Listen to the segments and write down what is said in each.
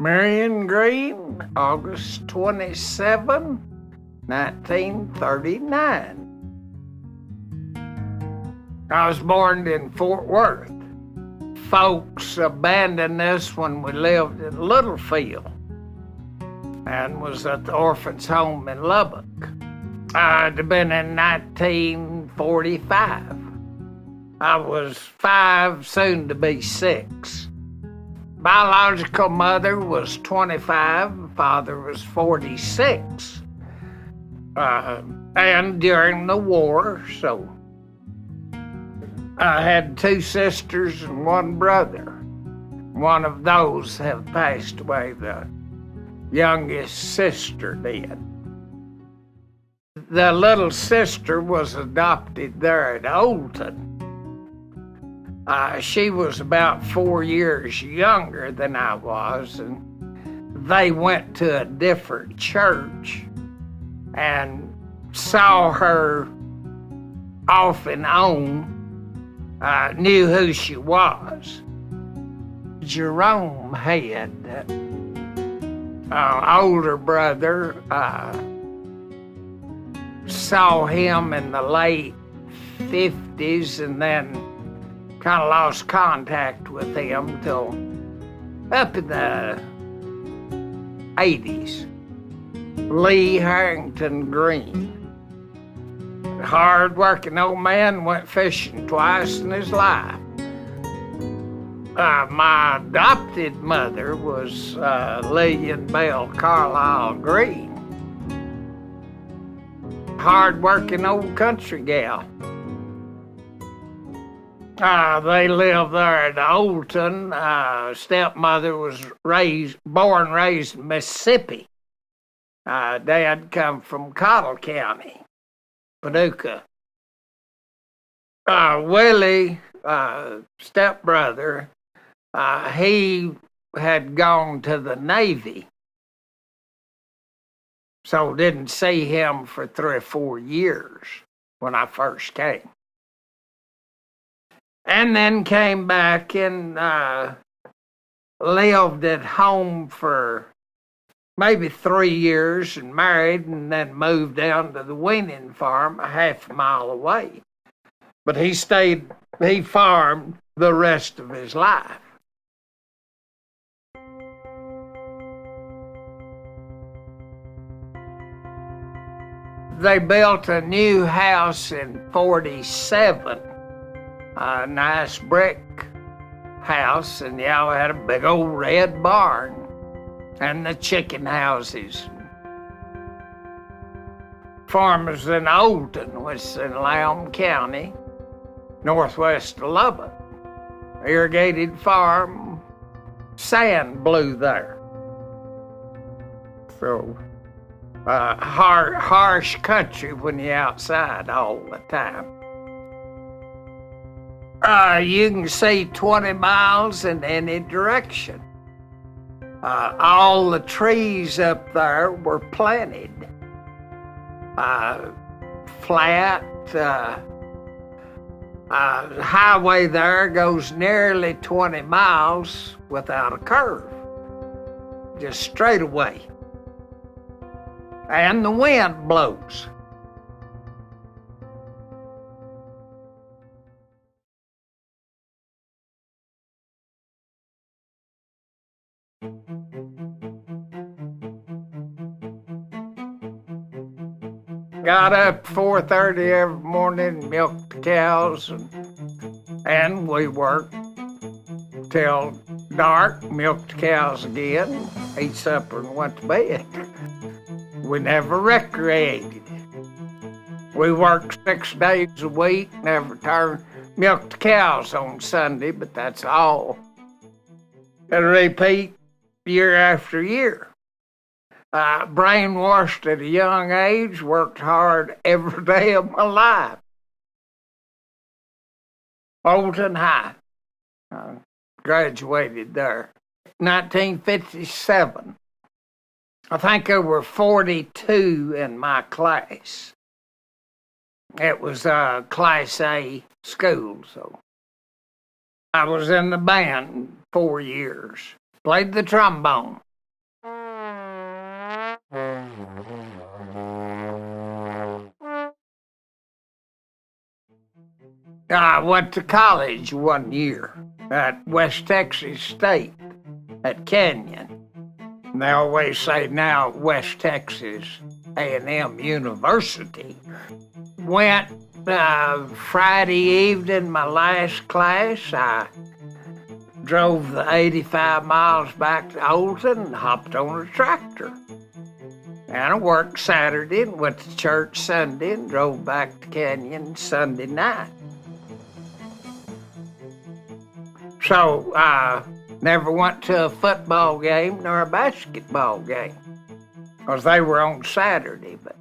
Marion Green, August 27, 1939. I was born in Fort Worth. Folks abandoned us when we lived in Littlefield and was at the orphan's home in Lubbock. I'd have been in 1945. I was 5, soon to be 6. Biological mother was 25, father was 46. And during the war, so I had 2 sisters and 1 brother. One of those have passed away, the youngest sister did. The little sister was adopted there at Oldton. She was about 4 years younger than I was, and they went to a different church and saw her off and on, knew who she was. Jerome had older brother, saw him in the late 50s and then kind of lost contact with him till up in the 80s. Lee Harrington Green. Hard-working old man, went fishing twice in his life. My adopted mother was Lillian Bell Carlisle Green. Hard-working old country gal. They lived there at Oldton. Stepmother was born and raised in Mississippi. Dad come from Cottle County, Paducah. Willie, stepbrother, he had gone to the Navy, so didn't see him for 3 or 4 years when I first came. And then came back and lived at home for maybe 3 years and married, and then moved down to the weaning farm a half a mile away. But he farmed the rest of his life. They built a new house in 47. A nice brick house, and y'all had a big old red barn and the chicken houses. Farmers in Oldton, which is in Loudoun County, northwest of Lubbock. Irrigated farm, sand blew there. So, harsh country when you're outside all the time. You can see 20 miles in any direction. All the trees up there were planted. Flat. Highway there goes nearly 20 miles without a curve. Just straight away. And the wind blows. Got up 4:30 every morning, milked the cows, and we worked till dark, milked the cows again, ate supper and went to bed. We never recreated. We worked 6 days a week, never milked the cows on Sunday, but that's all. And repeat year after year. Brainwashed at a young age, worked hard every day of my life. Oldton High, graduated there. 1957. I think there were 42 in my class. It was a Class A school, so I was in the band 4 years. Played the trombone. I went to college 1 year at West Texas State at Canyon. And they always say now West Texas A&M University. Went Friday evening, my last class. I drove the 85 miles back to Olton and hopped on a tractor. And I worked Saturday and went to church Sunday and drove back to Canyon Sunday night. So I never went to a football game nor a basketball game because they were on Saturday, but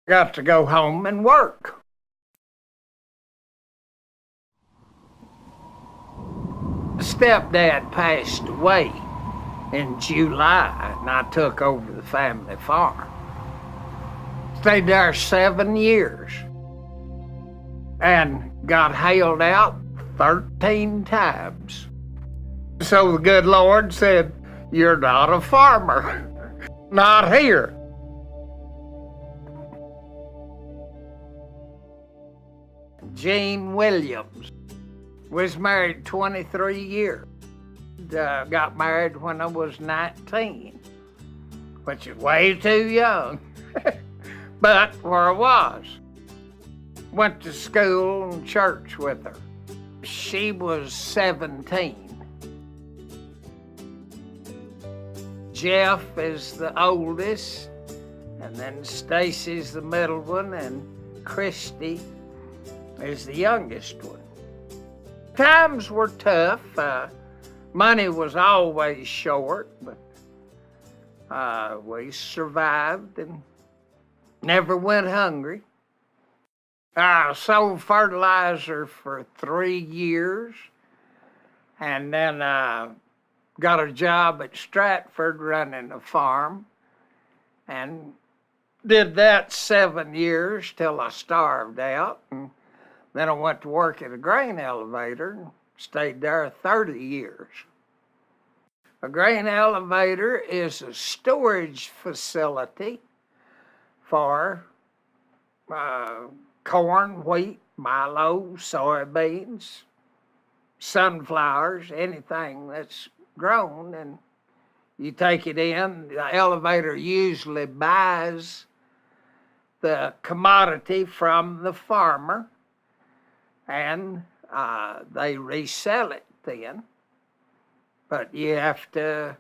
got to go home and work. Stepdad passed away in July, and I took over the family farm. Stayed there 7 years and got hailed out 13 times. So the good Lord said, "You're not a farmer, not here." Gene Williams was married 23 years. Got married when I was 19, which is way too young, but where I was. Went to school and church with her. She was 17. Jeff is the oldest, and then Stacy's the middle one, and Christy is the youngest one. Times were tough. Money was always short, but we survived and never went hungry. I sold fertilizer for 3 years, and then got a job at Stratford running a farm, and did that 7 years till I starved out. And then I went to work at a grain elevator and stayed there 30 years. A grain elevator is a storage facility for corn, wheat, milo, soybeans, sunflowers, anything that's grown, and you take it in. The elevator usually buys the commodity from the farmer, and they resell it then. But you have to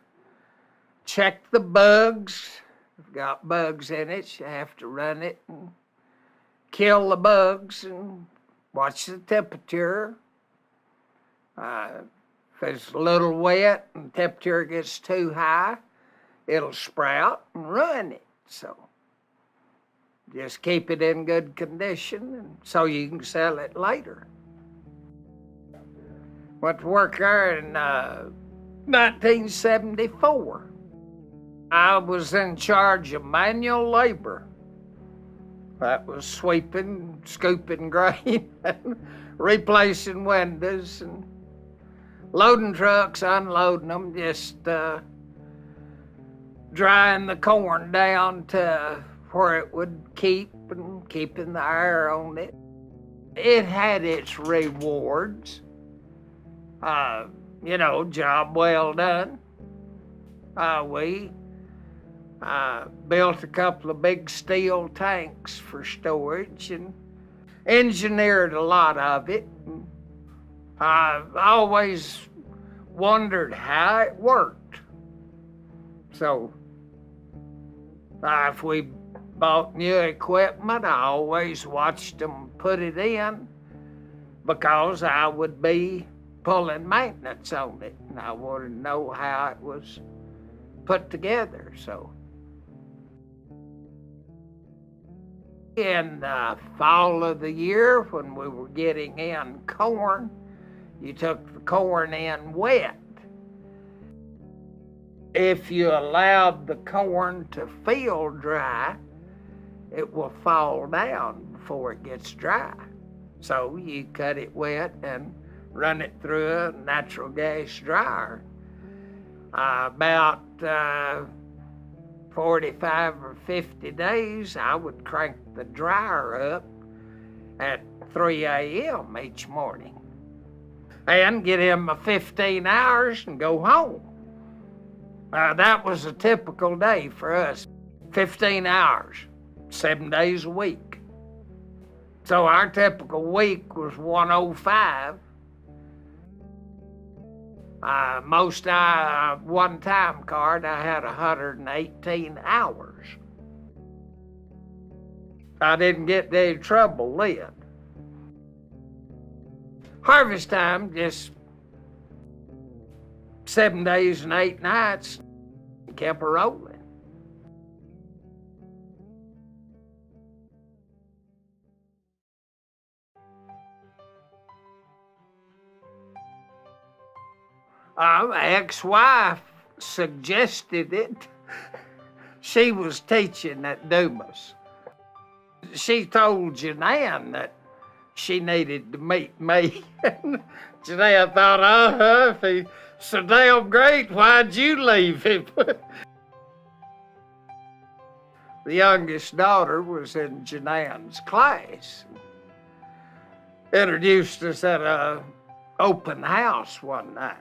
check the bugs. If it's got bugs in it, you have to run it and kill the bugs and watch the temperature. If it's a little wet and temperature gets too high, it'll sprout and ruin it. So just keep it in good condition and so you can sell it later. Went to work there in 1974. I was in charge of manual labor. That was sweeping, scooping grain, and replacing windows, and loading trucks, unloading them, just drying the corn down to where it would keep and keeping the air on it. It had its rewards. Job well done. We built a couple of big steel tanks for storage and engineered a lot of it. I always wondered how it worked. So if we bought new equipment, I always watched them put it in because I would be pulling maintenance on it, and I wanted to know how it was put together. So in the fall of the year, when we were getting in corn, you took the corn in wet. If you allowed the corn to feel dry, it will fall down before it gets dry. So you cut it wet and run it through a natural gas dryer. About 45 or 50 days, I would crank the dryer up at 3 a.m. each morning and get in my 15 hours and go home. That was a typical day for us, 15 hours, 7 days a week. So our typical week was 105. Most one time card, I had 118 hours. I didn't get in any trouble then. Harvest time, just 7 days and 8 nights, kept her rolling. My ex-wife suggested it. She was teaching at Dumas. She told Janan that she needed to meet me. Janan thought, if he's so damn great, why'd you leave him? The youngest daughter was in Janan's class. Introduced us at an open house one night.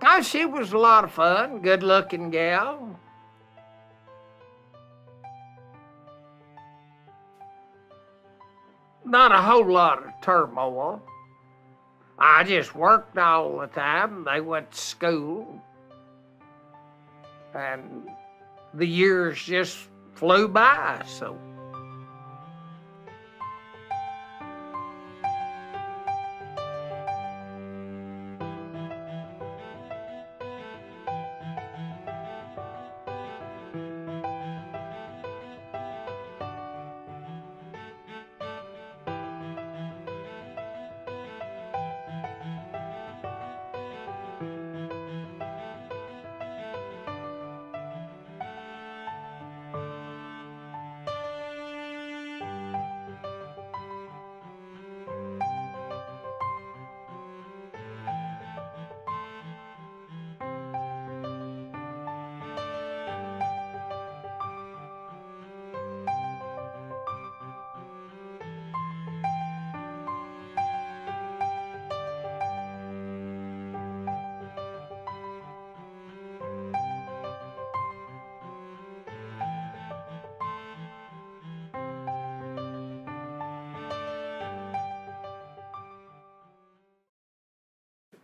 Oh, she was a lot of fun, good-looking gal. Not a whole lot of turmoil. I just worked all the time. They went to school. And the years just flew by, so.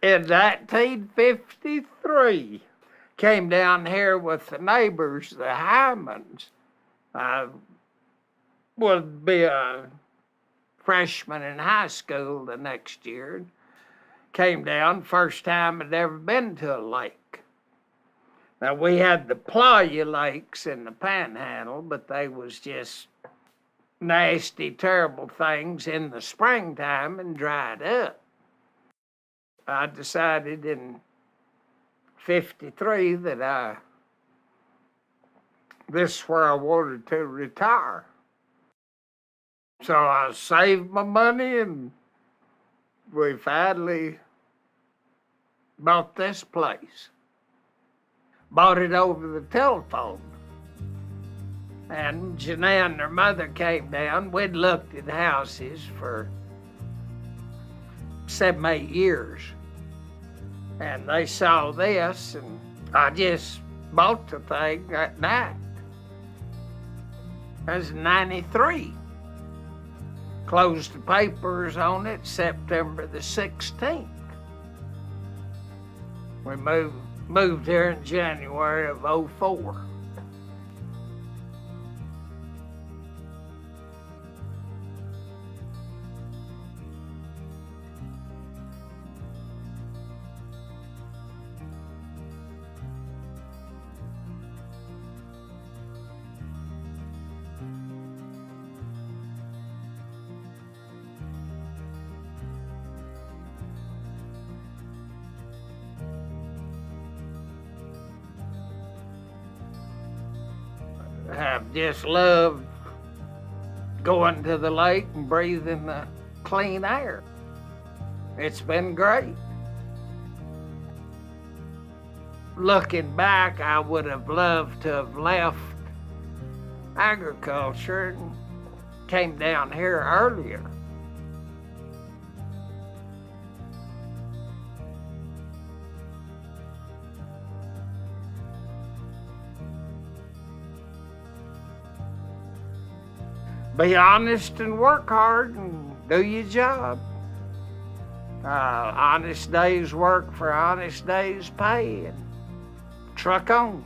In 1953, came down here with the neighbors, the Hymans. I would be a freshman in high school the next year. Came down, first time I'd ever been to a lake. Now, we had the playa lakes in the Panhandle, but they was just nasty, terrible things in the springtime and dried up. I decided in 53 that this is where I wanted to retire. So I saved my money and we finally bought this place. Bought it over the telephone. And Janan and her mother came down. We'd looked at houses for 7, 8 years. And they saw this, and I just bought the thing that night. That was 93. Closed the papers on it September the 16th. We moved here in January of '04. I've just loved going to the lake and breathing the clean air. It's been great. looking back, I would have loved to have left agriculture and came down here earlier. Be honest and work hard and do your job. Honest days work for honest days pay, and truck on.